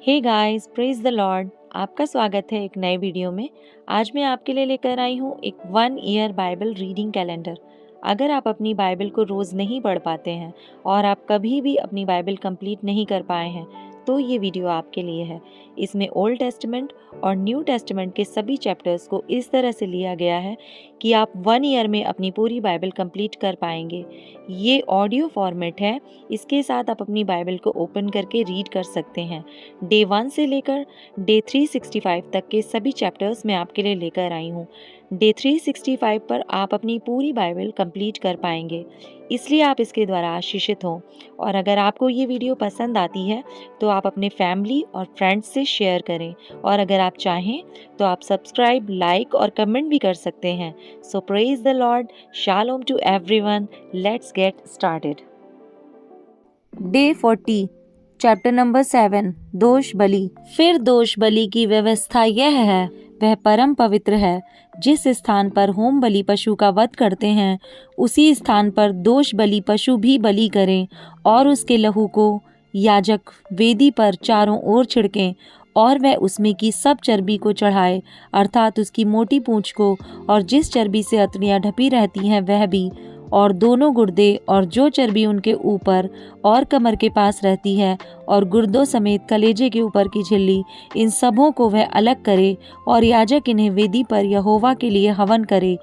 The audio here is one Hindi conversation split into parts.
Hey guys, praise the lord. आपका स्वागत है एक नए वीडियो में। आज मैं आपके लिए लेकर आई हूँ एक 1 ईयर बाइबल रीडिंग कैलेंडर। अगर आप अपनी बाइबल को रोज़ नहीं पढ़ पाते हैं और आप कभी भी अपनी बाइबल कंप्लीट नहीं कर पाए हैं तो ये वीडियो आपके लिए है। इसमें ओल्ड टेस्टामेंट और न्यू टेस्टामेंट के सभी चैप्टर्स को इस तरह से लिया गया है कि आप 1 ईयर में अपनी पूरी बाइबल कंप्लीट कर पाएंगे। ये ऑडियो फॉर्मेट है। इसके साथ आप अपनी बाइबल को ओपन करके रीड कर सकते हैं। डे 1 से लेकर डे 365 तक के सभी चैप्टर्स मैं आपके लिए लेकर आई हूँ। डे 365 पर आप अपनी पूरी बाइबल कंप्लीट कर पाएंगे, इसलिए आप इसके द्वारा आशीषित हों। और अगर आपको ये वीडियो पसंद आती है तो आप अपने फैमिली और फ्रेंड्स से शेयर करें, और अगर आप चाहें तो आप सब्सक्राइब, लाइक और कमेंट भी कर सकते हैं। So praise the Lord, shalom to everyone. Let's get started. Day 40, chapter number 7, दोष बलि। फिर दोष बलि की व्यवस्था यह है, वह परम पवित्र है। जिस स्थान पर होम बलि पशु का वध करते हैं उसी स्थान पर दोष बलि पशु भी बलि करें, और उसके लहू को याजक वेदी पर चारों ओर छिड़कें, और वह उसमें की सब चर्बी को चढ़ाए, अर्थात उसकी मोटी पूंछ को, और जिस चर्बी से अतड़ियाँ ढपी रहती हैं वह भी, और दोनों गुर्दे और जो चर्बी उनके ऊपर और कमर के पास रहती है, और गुर्दों समेत कलेजे के ऊपर की झिल्ली, इन सबों को वह अलग करे, और याजक इन्हें वेदी पर यहोवा के लिए हवन करे।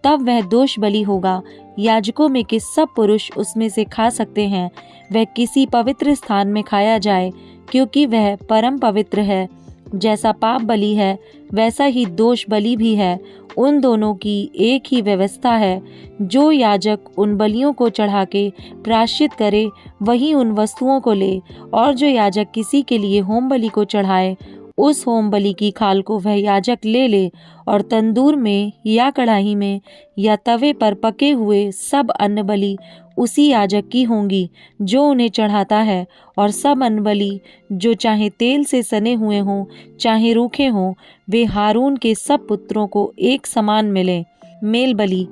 तब वह दोष बलि होगा। याजकों में के सब पुरुष उसमें से खा सकते हैं। वह किसी पवित्र स्थान में खाया जाए, क्योंकि वह परम पवित्र है। जैसा पाप बलि है वैसा ही दोष बलि भी है। उन दोनों की एक ही व्यवस्था है। जो याजक उन बलियों को चढ़ा के प्रायश्चित करे वही उन वस्तुओं को ले, और जो याजक किसी के लिए होम बलि को चढ़ाए उस होम बलि की खाल को वह याजक ले ले, और तंदूर में या कढ़ाई में या तवे पर पके हुए सब अन्न बलि उसी याजक की होंगी जो उन्हें चढ़ाता है। और सब अन्न बलि जो चाहे तेल से सने हुए हों चाहे रूखे हों, वे हारून के सब पुत्रों को एक समान मिलें। मेल बलि।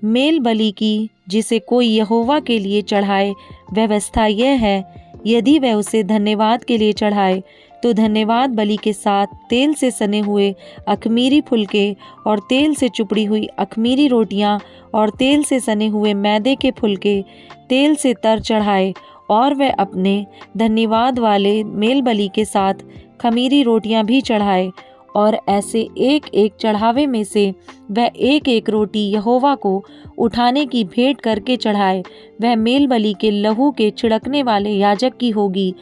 मेल बलि की जिसे कोई यहोवा के लिए चढ़ाए व्यवस्था यह है, यदि वह उसे धन्यवाद के लिए चढ़ाए तो धन्यवाद बलि के साथ तेल से सने हुए अख़मीरी फुलके और तेल से चुपड़ी हुई अख़मीरी रोटियां और तेल से सने हुए मैदे के फुलके तेल से तर चढ़ाए, और वह अपने धन्यवाद वाले मेल बलि के साथ ख़मीरी रोटियां भी चढ़ाए। और ऐसे एक एक चढ़ावे में से वह एक एक रोटी यहोवा को उठाने की भेंट करके चढ़ाए। वह मेल बलि के लहू के छिड़कने वाले याजक की होगी,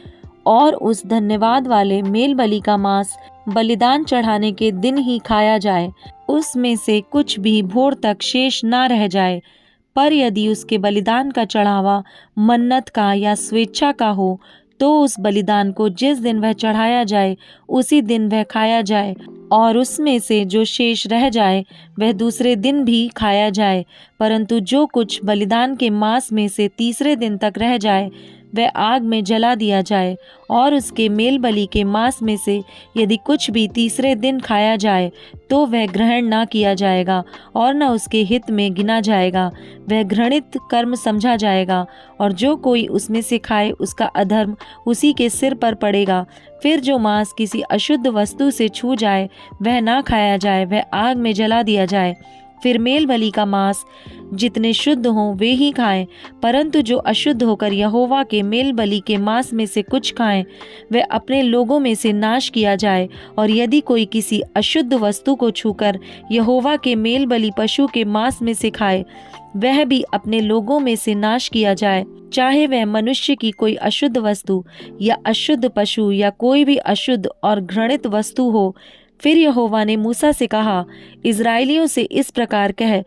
और उस धन्यवाद वाले मेल बलि का मांस बलिदान चढ़ाने के दिन ही खाया जाए। उसमें से कुछ भी भोर तक शेष ना रह जाए। पर यदि उसके बलिदान का चढ़ावा मन्नत का या स्वेच्छा का हो तो उस बलिदान को जिस दिन वह चढ़ाया जाए उसी दिन वह खाया जाए, और उसमें से जो शेष रह जाए वह दूसरे दिन भी खाया जाए। परंतु जो कुछ बलिदान के मांस में से तीसरे दिन तक रह जाए वह आग में जला दिया जाए। और उसके मेल बलि के मांस में से यदि कुछ भी तीसरे दिन खाया जाए तो वह ग्रहण ना किया जाएगा और न उसके हित में गिना जाएगा, वह घृणित कर्म समझा जाएगा। और जो कोई उसमें से खाए उसका अधर्म उसी के सिर पर पड़ेगा। फिर जो मांस किसी अशुद्ध वस्तु से छू जाए वह ना खाया जाए, वह आग में जला दिया जाए। फिर मेल बलि का मांस जितने शुद्ध हों वे ही खाएं, परंतु जो अशुद्ध होकर यहोवा के मेल बलि के मांस में से कुछ खाएं वह अपने लोगों में से नाश किया जाए। और यदि कोई किसी अशुद्ध वस्तु को छूकर यहोवा के मेल बलि पशु के मांस में से खाए वह भी अपने लोगों में से नाश किया जाए, चाहे वह मनुष्य की कोई अशुद्ध वस्तु या अशुद्ध पशु या कोई भी अशुद्ध और घृणित वस्तु हो। फिर यहोवा ने मूसा से कहा, इज़राइलियों से इस प्रकार कह,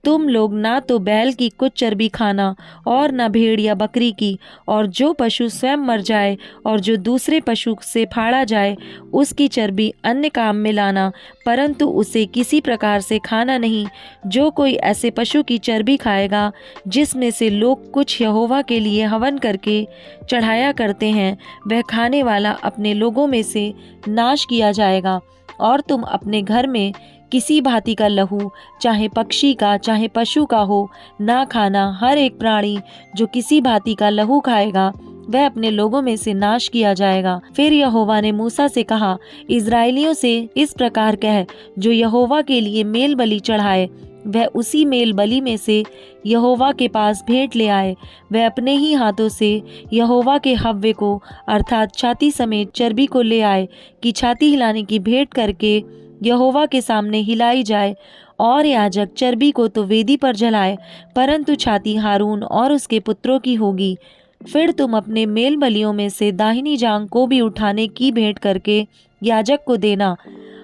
तुम लोग ना तो बैल की कुछ चर्बी खाना और न भेड़ या बकरी की, और जो पशु स्वयं मर जाए और जो दूसरे पशु से फाड़ा जाए उसकी चर्बी अन्य काम में लाना, परंतु उसे किसी प्रकार से खाना नहीं। जो कोई ऐसे पशु की चर्बी खाएगा जिसमें से लोग कुछ यहोवा के लिए हवन करके चढ़ाया करते हैं, वह खाने वाला अपने लोगों में से नाश किया जाएगा। और तुम अपने घर में किसी भांति का लहू, चाहे पक्षी का चाहे पशु का हो, ना खाना। हर एक प्राणी जो किसी भांति का लहू खाएगा वह अपने लोगों में से नाश किया जाएगा। फिर यहोवा ने मूसा से कहा, इस्राएलियों से इस प्रकार कह, जो यहोवा के लिए मेल बलि चढ़ाए वह उसी मेल बलि में से यहोवा के पास भेंट ले आए। वह अपने ही हाथों से यहोवा के हव्य को अर्थात छाती समेत चर्बी को ले आए कि छाती हिलाने की भेंट करके यहोवा के सामने हिलाई जाए। और याजक चर्बी को तो वेदी पर जलाए, परंतु छाती हारून और उसके पुत्रों की होगी। फिर तुम अपने मेल बलियों में से दाहिनी जांघ को भी उठाने की भेंट करके याजक को देना।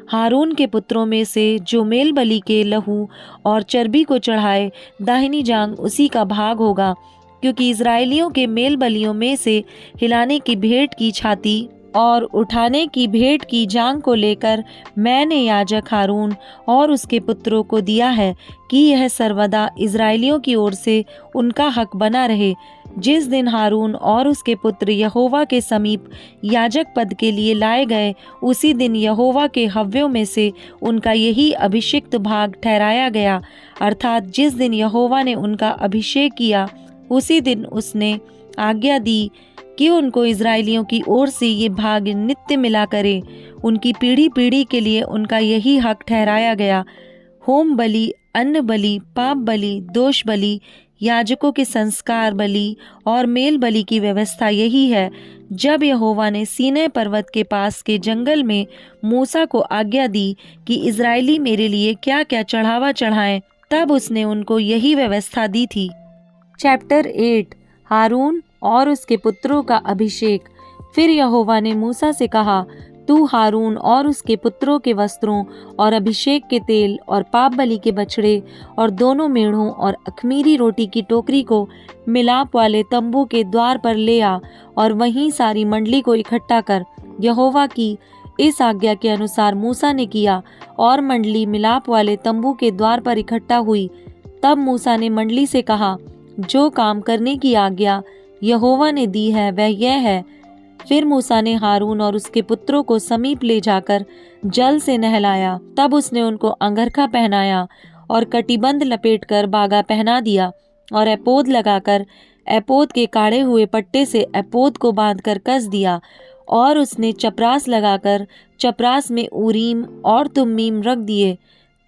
हारून के पुत्रों में से जो मेल बलि के लहू और चर्बी को चढ़ाए, दाहिनी जांघ उसी का भाग होगा, क्योंकि इस्राएलियों के मेल बलियों में से हिलाने की भेंट की छाती और उठाने की भेंट की जांघ को लेकर मैंने याजक हारून और उसके पुत्रों को दिया है कि यह सर्वदा इस्राएलियों की ओर से उनका हक बना रहे। जिस दिन हारून और उसके पुत्र यहोवा के समीप याजक पद के लिए लाए गए, उसी दिन यहोवा के हव्यों में से उनका यही अभिषिक्त भाग ठहराया गया, अर्थात जिस दिन यहोवा ने उनका अभिषेक किया, उसी दिन उसने आज्ञा दी कि उनको इस्राएलियों की ओर से ये भाग नित्य मिला करे। उनकी पीढ़ी पीढ़ी के लिए उनका यही हक ठहराया गया। होम बलि, अन्न बलि, पाप बलि, दोष बलि, याजकों के संस्कार बलि और मेल बलि की व्यवस्था यही है। जब यहोवा ने सीनै पर्वत के पास के जंगल में मूसा को आज्ञा दी कि इस्राएली मेरे लिए क्या क्या चढ़ावा चढ़ाएं, तब उसने उनको यही व्यवस्था दी थी। चैप्टर 8 हारून और उसके पुत्रों का अभिषेक। फिर यहोवा ने मूसा से कहा, तू हारून और उसके पुत्रों के वस्त्रों और अभिषेक के तेल और पाप बलि के बछड़े और दोनों मेढ़ों और अख़मीरी रोटी की टोकरी को मिलाप वाले तंबू के द्वार पर ले आ और वहीं सारी मंडली को इकट्ठा कर। यहोवा की इस आज्ञा के अनुसार मूसा ने किया और मंडली मिलाप वाले तंबू के द्वार पर इकट्ठा हुई। तब मूसा ने मंडली से कहा, जो काम करने की आज्ञा यहोवा ने दी है वह यह है। फिर मूसा ने हारून और उसके पुत्रों को समीप ले जाकर जल से नहलाया। तब उसने उनको अंगरखा पहनाया और कटिबंध लपेटकर बागा पहना दिया और एपोद लगाकर एपोद के काढ़े हुए पट्टे से एपोद को बांधकर कस दिया। और उसने चपरास लगाकर चपरास में उरीम और तुम्मीम रख दिए।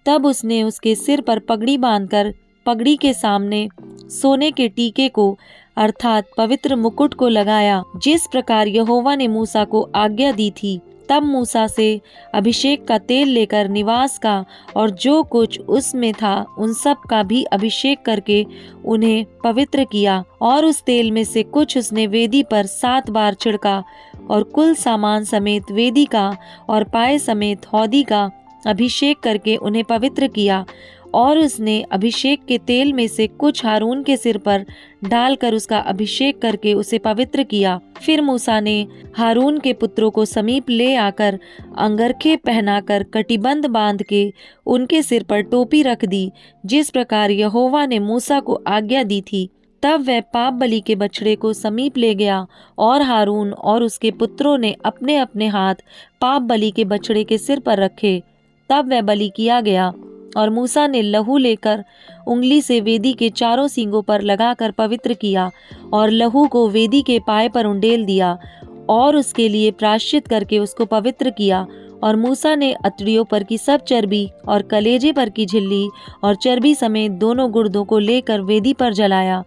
तब उसने उसके सिर पर पगड़ी बांधकर पगड़ी के सामने सोने के टीके को अर्थात पवित्र मुकुट को लगाया, जिस प्रकार यहोवा ने मूसा को आज्ञा दी थी। तब मूसा से अभिषेक का तेल लेकर निवास का और जो कुछ उसमें था उन सब का भी अभिषेक करके उन्हें पवित्र किया। और उस तेल में से कुछ उसने वेदी पर 7 बार छिड़का और कुल सामान समेत वेदी का और पाए समेत हौदी का अभिषेक करके उन्हें पवित्र किया। और उसने अभिषेक के तेल में से कुछ हारून के सिर पर डालकर उसका अभिषेक करके उसे पवित्र किया। फिर मूसा ने हारून के पुत्रों को समीप ले आकर अंगरखे पहनाकर कटिबंध बांध के उनके सिर पर टोपी रख दी, जिस प्रकार यहोवा ने मूसा को आज्ञा दी थी। तब वह पाप बलि के बछड़े को समीप ले गया और हारून और उसके पुत्रों ने अपने अपने हाथ पाप बलि के बछड़े के सिर पर रखे। तब वह बलि किया गया और मूसा ने लहू लेकर उंगली से वेदी के चारों सींगों पर लगाकर पवित्र किया और लहू को वेदी के पाए पर उंडेल दिया और उसके लिए प्रायश्चित करके उसको पवित्र किया। और मूसा ने अतड़ियों पर की सब चर्बी और कलेजे पर की झिल्ली और चर्बी समेत दोनों गुर्दों को लेकर वेदी पर जलाया।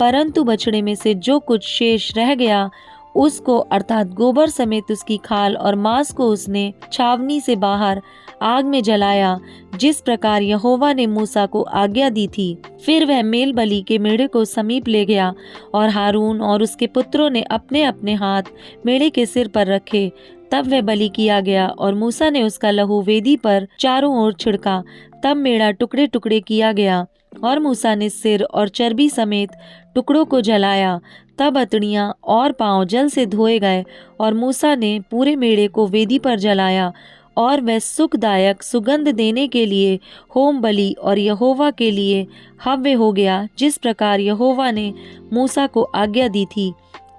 परंतु बछड़े में से जो कुछ शेष रह गया उसको अर्थात गोबर समेत उसकी खाल और मांस को उसने छावनी से बाहर आग में जलाया, जिस प्रकार यहोवा ने मूसा को आज्ञा दी थी। फिर वह मेल बलि के मेढ़े को समीप ले गया और हारून और उसके पुत्रों ने अपने अपने हाथ मेढ़े के सिर पर रखे। तब वह बलि किया गया और मूसा ने उसका लहू वेदी पर चारों ओर छिड़का। तब मेढ़ा टुकड़े टुकड़े किया गया और मूसा ने सिर और चर्बी समेत टुकड़ों को जलाया। तब अतड़ियाँ और पाँव जल से धोए गए और मूसा ने पूरे मेढ़े को वेदी पर जलाया। और वह सुखदायक सुगंध देने के लिए होम बलि और यहोवा के लिए हव्य हो गया, जिस प्रकार यहोवा ने मूसा को आज्ञा दी थी।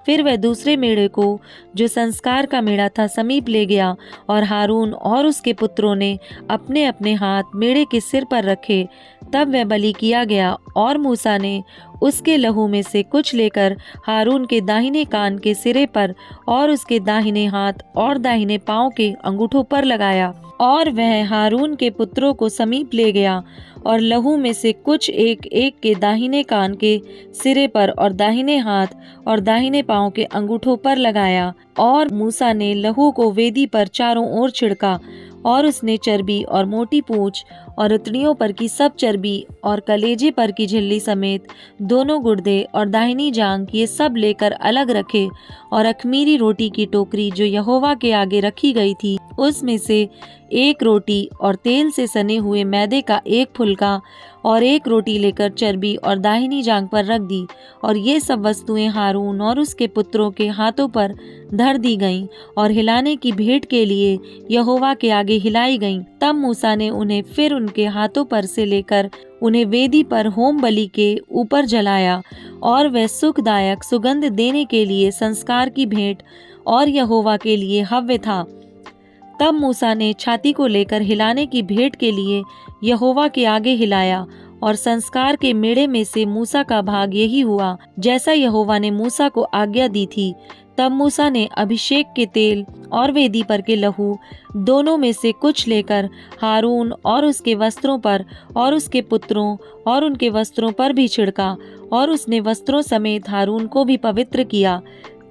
फिर वह दूसरे मेढ़े को, जो संस्कार का मेढ़ा था, समीप ले गया और हारून और उसके पुत्रों ने अपने अपने हाथ मेढ़े के सिर पर रखे। तब वह बलि किया गया और मूसा ने उसके लहू में से कुछ लेकर हारून के दाहिने कान के सिरे पर और उसके दाहिने हाथ और दाहिने पांव के अंगूठों पर लगाया। और वह हारून के पुत्रों को समीप ले गया और लहू में से कुछ एक एक के दाहिने कान के सिरे पर और दाहिने हाथ और दाहिने पांव के अंगूठों पर लगाया। और मूसा ने लहू को वेदी पर चारों ओर छिड़का और उसने चर्बी और मोटी पूंछ और उतड़ियों पर की सब चर्बी और कलेजे पर की झिल्ली समेत दोनों गुर्दे और दाहिनी जांघ ये सब लेकर अलग रखे। और अख़मीरी रोटी की टोकरी जो यहोवा के आगे रखी गई थी, उसमें से एक रोटी और तेल से सने हुए मैदे का एक फुलका और एक रोटी लेकर चर्बी और दाहिनी जांघ पर रख दी। और ये सब वस्तुएं हारून और उसके पुत्रों के हाथों पर धर दी गईं और हिलाने की भेंट के लिए यहोवा के आगे हिलाई गईं। तब मूसा ने उन्हें फिर उनके हाथों पर से लेकर उन्हें वेदी पर होम बलि के ऊपर जलाया। और वह सुखदायक सुगंध देने के लिए संस्कार की भेंट और यहोवा के लिए हव्य था। तब मूसा ने छाती को लेकर हिलाने की भेंट के लिए यहोवा के आगे हिलाया। और संस्कार के मेढ़े में से मूसा का भाग यही हुआ, जैसा यहोवा ने मूसा को आज्ञा दी थी। तब मूसा ने अभिषेक के तेल और वेदी पर के लहू दोनों में से कुछ लेकर हारून और उसके वस्त्रों पर और उसके पुत्रों और उनके वस्त्रों पर भी छिड़का। और उसने वस्त्रों समेत हारून को भी पवित्र किया।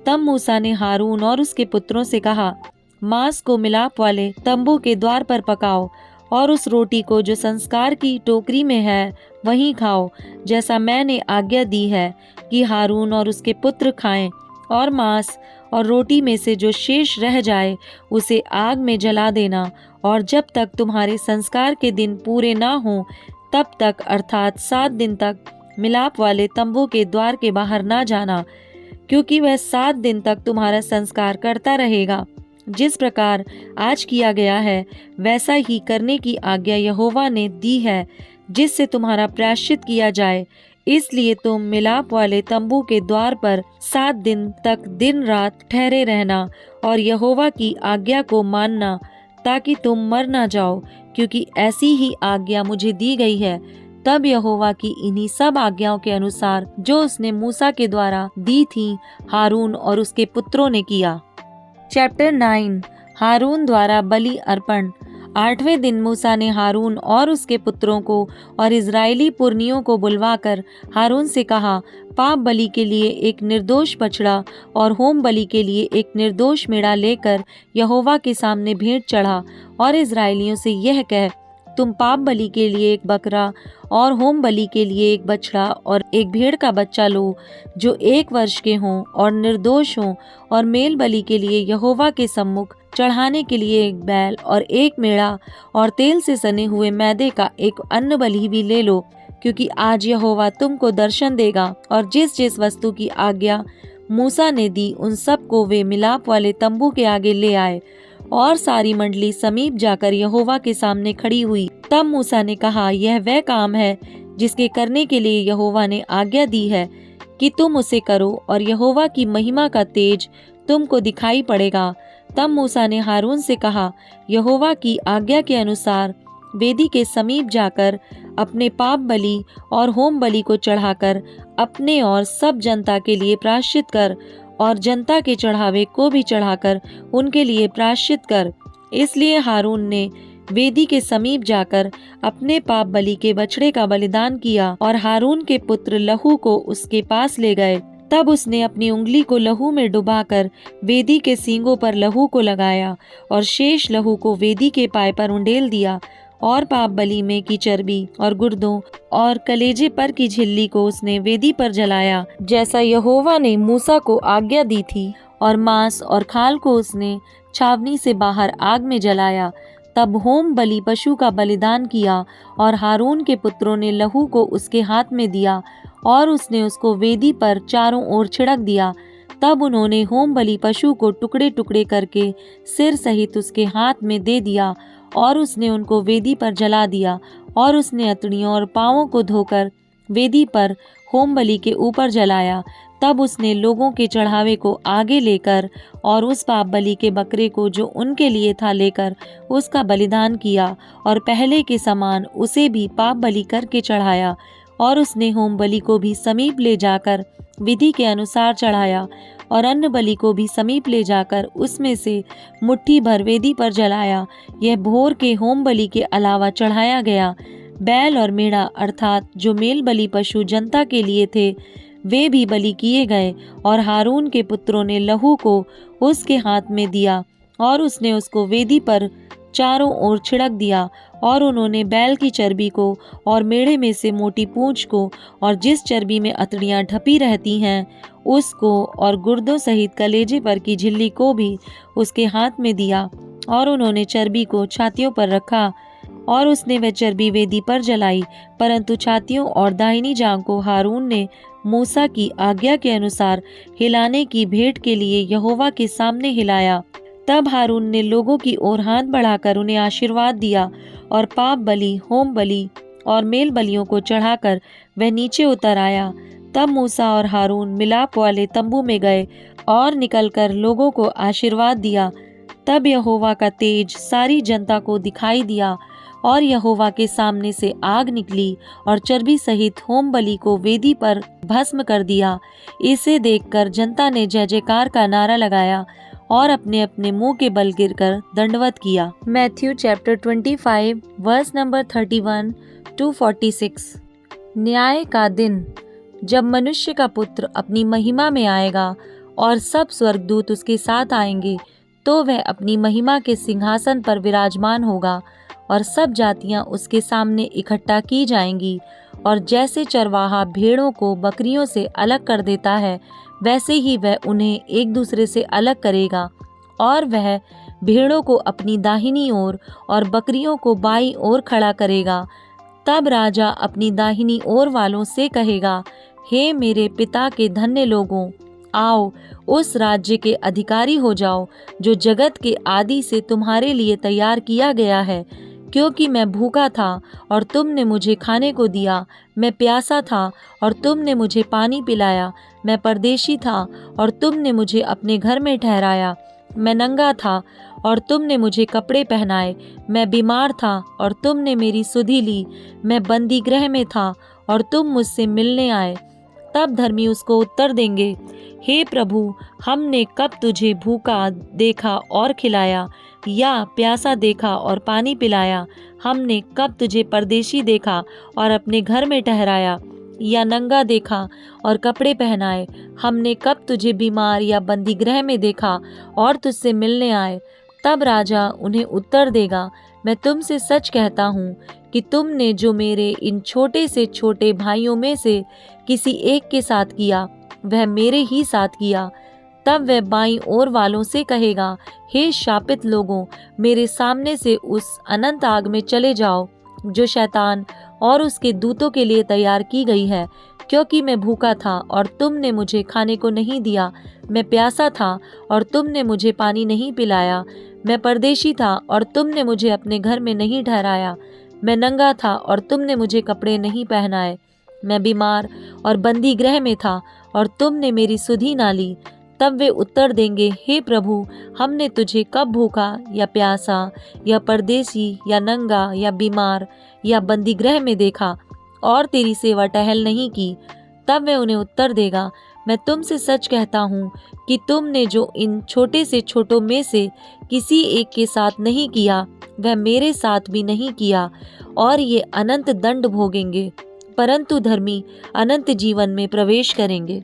तब मूसा ने हारून और उसके पुत्रों से कहा, मांस को मिलाप वाले तंबू के द्वार पर पकाओ और उस रोटी को जो संस्कार की टोकरी में है वहीं खाओ, जैसा मैंने आज्ञा दी है कि हारून और उसके पुत्र खाएं। और मांस और रोटी में से जो शेष रह जाए उसे आग में जला देना। और जब तक तुम्हारे संस्कार के दिन पूरे ना हो तब तक, अर्थात 7 दिन तक मिलाप वाले तंबू के द्वार के बाहर ना जाना, क्योंकि वह 7 दिन तक तुम्हारा संस्कार करता रहेगा। जिस प्रकार आज किया गया है वैसा ही करने की आज्ञा यहोवा ने दी है, जिससे तुम्हारा प्रायश्चित किया जाए। इसलिए तुम मिलाप वाले तंबू के द्वार पर 7 दिन तक दिन रात ठहरे रहना और यहोवा की आज्ञा को मानना, ताकि तुम मर ना जाओ, क्योंकि ऐसी ही आज्ञा मुझे दी गई है। तब यहोवा की इन्हीं सब आज्ञाओं के अनुसार जो उसने मूसा के द्वारा दी थी, हारून और उसके पुत्रों ने किया। चैप्टर 9, हारून द्वारा बलि अर्पण। 8वें दिन मूसा ने हारून और उसके पुत्रों को और इजरायली पुरनियों को बुलवाकर हारून से कहा, पाप बलि के लिए एक निर्दोष बछड़ा और होम बलि के लिए एक निर्दोष मेढ़ा लेकर यहोवा के सामने भेंट चढ़ा। और इजरायलियों से यह कह, तुम पाप बलि के लिए एक बकरा और होम बलि के लिए एक बछड़ा और एक भेड़ का बच्चा लो, जो 1 वर्ष के हों और निर्दोष हों। और मेल बलि के लिए यहोवा के सम्मुख चढ़ाने के लिए एक बैल और एक मेढ़ा और तेल से सने हुए मैदे का एक अन्न बलि भी ले लो, क्योंकि आज यहोवा तुमको दर्शन देगा। और जिस जिस वस्तु की आज्ञा मूसा ने दी उन सब को वे मिलाप वाले तंबू के आगे ले आए। और सारी मंडली समीप जाकर यहोवा के सामने खड़ी हुई। तब मूसा ने कहा, यह वह काम है जिसके करने के लिए यहोवा ने आज्ञा दी है कि तुम उसे करो, और यहोवा की महिमा का तेज तुमको दिखाई पड़ेगा। तब मूसा ने हारून से कहा, यहोवा की आज्ञा के अनुसार वेदी के समीप जाकर अपने पाप बलि और होम बलि को चढ़ाकर अपने और सब जनता के लिए प्रायश्चित कर, और जनता के चढ़ावे को भी चढ़ाकर उनके लिए प्रायश्चित कर। इसलिए हारून ने वेदी के समीप जाकर अपने पाप बलि के बछड़े का बलिदान किया, और हारून के पुत्र लहू को उसके पास ले गए। तब उसने अपनी उंगली को लहू में डुबाकर वेदी के सींगों पर लहू को लगाया, और शेष लहू को वेदी के पाए पर उंडेल दिया। और पाप बलि में की चर्बी और गुर्दों और कलेजे पर की झिल्ली को उसने वेदी पर जलाया, जैसा यहोवा ने मूसा को आज्ञा दी थी। और मांस और खाल को उसने छावनी से बाहर आग में जलाया। तब होम बलि पशु का बलिदान किया, और हारून के पुत्रों ने लहू को उसके हाथ में दिया, और उसने उसको वेदी पर चारों ओर छिड़क दिया। तब उन्होंने होम बलि पशु को टुकड़े टुकड़े करके सिर सहित उसके हाथ में दे दिया, और उसने उनको वेदी पर जला दिया। और उसने अतड़ियों और पाँवों को धोकर वेदी पर होम बलि के ऊपर जलाया। तब उसने लोगों के चढ़ावे को आगे लेकर और उस पाप बलि के बकरे को जो उनके लिए था लेकर उसका बलिदान किया और पहले के समान उसे भी पाप बलि करके चढ़ाया। और उसने होम बलि को भी समीप ले जाकर विधि के अनुसार चढ़ाया और अन्न बलि को भी समीप ले जाकर उसमें से मुट्ठी भर वेदी पर जलाया। यह भोर के होम बलि के अलावा चढ़ाया गया बैल और मेढ़ा अर्थात जो मेल बलि पशु जनता के लिए थे वे भी बलि किए गए। और हारून के पुत्रों ने लहू को उसके हाथ में दिया और उसने उसको वेदी पर चारों ओर छिड़क दिया। और उन्होंने बैल की चर्बी को और मेढ़े में से मोटी पूंछ को और जिस चर्बी में अतड़ियाँ ढपी रहती हैं उसको और गुर्दों सहित कलेजे पर की झिल्ली को भी उसके हाथ में दिया। और उन्होंने चर्बी को छातियों पर रखा और उसने वह चर्बी वेदी पर जलाई। परंतु छातियों और दाहिनी जांघ को हारून ने मूसा की आज्ञा के अनुसार हिलाने की भेंट के लिए यहोवा के सामने हिलाया। तब हारून ने लोगों की ओर हाथ बढ़ाकर उन्हें आशीर्वाद दिया और पाप बलि, होम बलि और मेल बलियों को चढ़ाकर वह नीचे उतर आया। तब मूसा और हारून मिलाप वाले तंबू में गए और निकलकर लोगों को आशीर्वाद दिया। तब यहोवा का तेज सारी जनता को दिखाई दिया और यहोवा के सामने से आग निकली और चर्बी सहित होम बलि को वेदी पर भस्म कर दिया। इसे देखकर जनता ने जय जयकार का नारा लगाया और अपने अपने मुंह के बल गिरकर दंडवत किया। Matthew chapter 25 verse number 31 to 46। न्याय का दिन, जब मनुष्य का पुत्र अपनी महिमा में आएगा और सब स्वर्गदूत उसके साथ आएंगे, तो वह अपनी महिमा के सिंहासन पर विराजमान होगा और सब जातियां उसके सामने इकट्ठा की जाएंगी। और जैसे चरवाहा भेड़ों को बकरियों से अलग कर देता है, वैसे ही वह उन्हें एक दूसरे से अलग करेगा। और वह भेड़ों को अपनी दाहिनी ओर और बकरियों को बाईं ओर खड़ा करेगा। तब राजा अपनी दाहिनी ओर वालों से कहेगा, हे मेरे पिता के धन्य लोगों, आओ उस राज्य के अधिकारी हो जाओ जो जगत के आदि से तुम्हारे लिए तैयार किया गया है। क्योंकि मैं भूखा था और तुमने मुझे खाने को दिया, मैं प्यासा था और तुमने मुझे पानी पिलाया, मैं परदेशी था और तुमने मुझे अपने घर में ठहराया, मैं नंगा था और तुमने मुझे कपड़े पहनाए, मैं बीमार था और तुमने मेरी सुधि ली, मैं बंदी गृह में था और तुम मुझसे मिलने आए। तब धर्मी उसको उत्तर देंगे, हे प्रभु, हमने कब तुझे भूखा देखा और खिलाया, या प्यासा देखा और पानी पिलाया? हमने कब तुझे परदेशी देखा और अपने घर में ठहराया, या नंगा देखा और कपड़े पहनाए? हमने कब तुझे बीमार या बंदी गृह में देखा और तुझसे मिलने आए? तब राजा उन्हें उत्तर देगा, मैं तुमसे सच कहता हूँ कि तुमने जो मेरे इन छोटे से छोटे भाइयों में से किसी एक के साथ किया, वह मेरे ही साथ किया। तब वह बाईं ओर वालों से कहेगा, हे शापित लोगों, मेरे सामने से उस अनंत आग में चले जाओ जो शैतान और उसके दूतों के लिए तैयार की गई है। क्योंकि मैं भूखा था और तुमने मुझे खाने को नहीं दिया, मैं प्यासा था और तुमने मुझे पानी नहीं पिलाया, मैं परदेशी था और तुमने मुझे अपने घर में नहीं ठहराया, मैं नंगा था और तुमने मुझे कपड़े नहीं पहनाए, मैं बीमार और बंदी गृह में था और तुमने मेरी सुधि ना ली। तब वे उत्तर देंगे, हे प्रभु, हमने तुझे कब भूखा या प्यासा या परदेशी या नंगा या बीमार या बंदी गृह में देखा और तेरी सेवा टहल नहीं की? तब वह उन्हें उत्तर देगा, मैं तुमसे सच कहता हूँ कि तुमने जो इन छोटे से छोटों में से किसी एक के साथ नहीं किया, वह मेरे साथ भी नहीं किया। और ये अनंत दंड भोगेंगे, परंतु धर्मी अनंत जीवन में प्रवेश करेंगे।